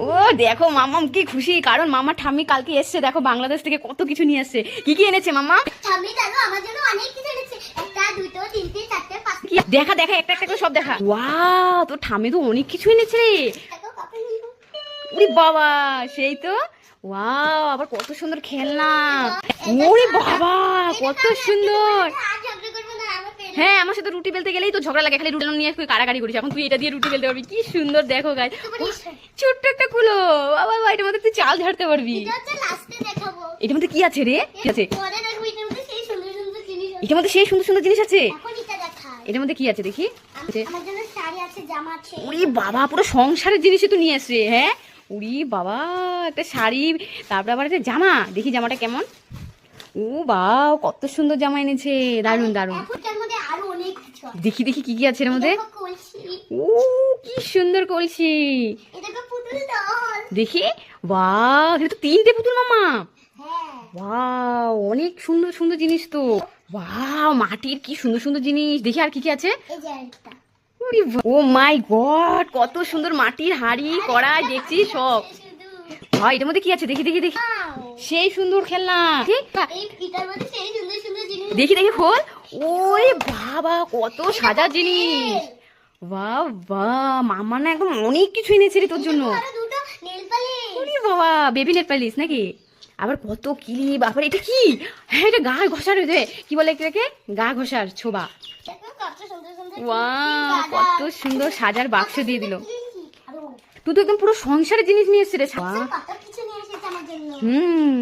ও দেখো মাম্মাম কি খুশি, কারণ মামা ঠাম্মি কালকে এসছে, দেখো বাংলাদেশ থেকে কত কিছু নিয়ে এসছে। কি কি এনেছে মাম্মা? ঠাম্মি জানো আমার জন্য অনেক কিছু এনেছে। একটা দুটো তিনটে চারটে পাঁচটা। দেখা দেখা একটা একটা করে সব দেখা। ওয়াও, তো ঠাম্মি তো অনেক কিছু এনেছে রে। দেখো কাপড় নিব। ওরে বাবা, সেই তো। ওয়াও, আবার কত সুন্দর খেলনা। ওরে বাবা, কত সুন্দর। আর ঝগড়া করবো না আমার পেন। হ্যাঁ, আমার সাথে রুটি বেলতে গেলেই তো ঝগড়া লাগে, খালি রুটি নিয়ে কারাকারি করিস। এখন তুই এটা দিয়ে রুটি বেলতে পারবি, কি সুন্দর দেখো গাছ। ছোট্ট একটা কুলো, বাবা এটার মধ্যে তুই চাল ঝাড়তে পারবি। এটা হচ্ছে লাস্টে দেখাবো। এটার মধ্যে কি আছে রে? কি আছে পরে দেখো এটার মধ্যে সেই সুন্দর সুন্দর জিনিস আছে। এটার মধ্যে? সেই সুন্দর সুন্দর জিনিস আছে। এখন এটা দেখাই। এটার মধ্যে কি আছে দেখি। আমার জন্য শাড়ি আছে, জামা আছে। উরি বাবা, পুরো সংসারের জিনিসই তো নিয়ে আসছে। হ্যাঁ, উরি বাবা, একটা শাড়ি, তারপরে আবার একটা জামা। দেখি জামাটা কেমন। ও বাও, কত সুন্দর জামা এনেছে, দারুন দারুন। এটার মধ্যে আরো অনেক কিছু আছে। দেখি দেখি কি কি আছে এর মধ্যে। দেখো কলসি। ও কি সুন্দর কলসি। এটা তো পুতুল ডল। দেখি, বাহ, এটা তো 3টে পুতুল মামা। হ্যাঁ। ওয়াও, অনেক সুন্দর সুন্দর জিনিস তো। ওয়াও, মাটির কি সুন্দর সুন্দর জিনিস। দেখি আর কি কি আছে। এই যে একটা। ও মাই গড, কত সুন্দর মাটির হাড়ি কড়াই দেখছি সব। ভাই এটার মধ্যে কি আছে দেখি দেখি দেখি। সেই সুন্দর খেলনা। এই এটার মধ্যে সেই সুন্দর সুন্দর জিনিস। দেখি দেখি খোল। ওরে বাবা, কত সাজার জিনিস। বাহ বাহ, মামা না একদম অনেক কিছু এনেছে রে তোর জন্য। আরো দুটো নেল পালিশ। ওরে বাবা, বেবি নেট পালিশ নাকি? আবার কত ক্লিপ। আবার এটা কি? হ্যাঁ, এটা গা ঘষার, কি বলে এটাকে, গা ঘষার ছোবা। দেখো কত সুন্দর সুন্দর। ওয়াও, কত সুন্দর সাজার বাক্স দিয়ে দিল। আরো তুই তো একদম পুরো সংসারের জিনিস নিয়ে এসেছিস রে। কত কিছু নিয়ে এসেছে আমার জন্য। হুম,